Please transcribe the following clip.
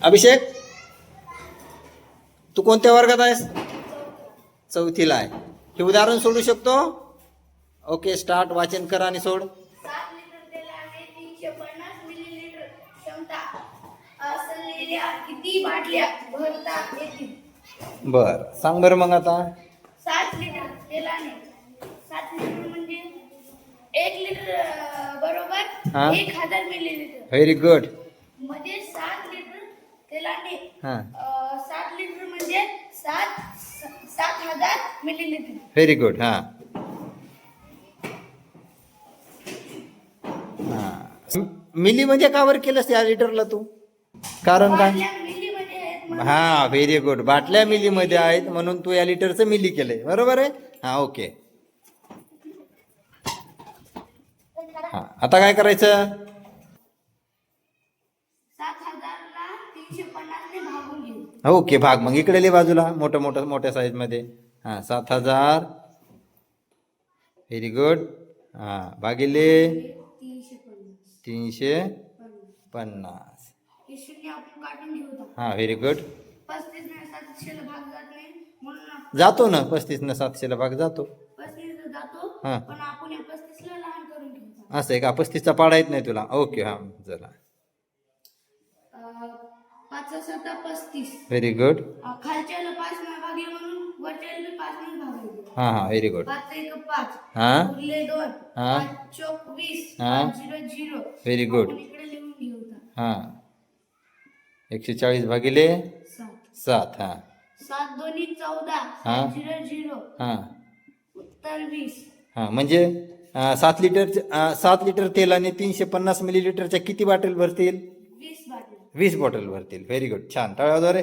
अभिषेक, तू कोणत्या वर्गात आहेस? चौथीला आहे. हे उदाहरण सोडू शकतो? Okay, start. वाचन कर आणि सोड. 7 लिटर तेलाने 350 मिलीलिटर क्षमता असलेल्या किती बाटल्या भरता येतील? बर, सांग बरं मग आता. 7 लिटर तेलाने 7 लिटर म्हणजे 1 लिटर बरोबर हा. 1000 मिलीलिटर. Very good. म्हणजे 7 लिटर तेलाने हां, 7 लिटर म्हणजे 7000 मिलीलिटर. Very good. हां हां, मिली म्हणजे का बरं केलंस या लिटरला तू? कारण काय? बाटल्या मिलीमध्ये आहेत म्हणून. हा, व्हेरी गुड. बाटल्या मिलीमध्ये आहेत म्हणून तू या लिटरचं मिली केलंय. बरोबर आहे. हा, ओके. हा, आता काय करायचं? 7000 ला 350 ने भागून घेऊ. ओके, भाग. मग इकडे लिह बाजूला मोठ्या साईज मध्ये. हा, 7000. Very good. हा, भागिले 350. 350. हे शून्य आपण काढून घेऊ आता. हा, व्हेरी गुड. 35 ने 700 ला भाग जात नाही म्हणून जातो ना, 35 न 700 ला भाग जातो. 35 ला जातो. हा. पण आपण या 35 ला लहान करून घेऊ. असं आहे का? 35चा पाडा येत नाही तुला? ओके, हा, चला. 5 7 35. Very good. खालच्याला 5 ने भागले म्हणून वरच्याला 5 ने भागायचं. हा हा, व्हेरी गुड. 5 1 5. हा, उरले 2. हा. 5 चौक 20. हा. 5 0 0. Very good. आपण इकडे लिहून घेऊ आता. हा, 140 भागिले 7. 7. हा 7 दोन्ही 14. हा. 0 0. हा उत्तर 20. हा, म्हणजे 7 लिटर तेलाने 350 मिलीलिटरच्या किती बॉटल भरतील? 20 बाटल्या. 20 बॉटल भरतील. Very good. छान, टाळ्या वाजवा रे.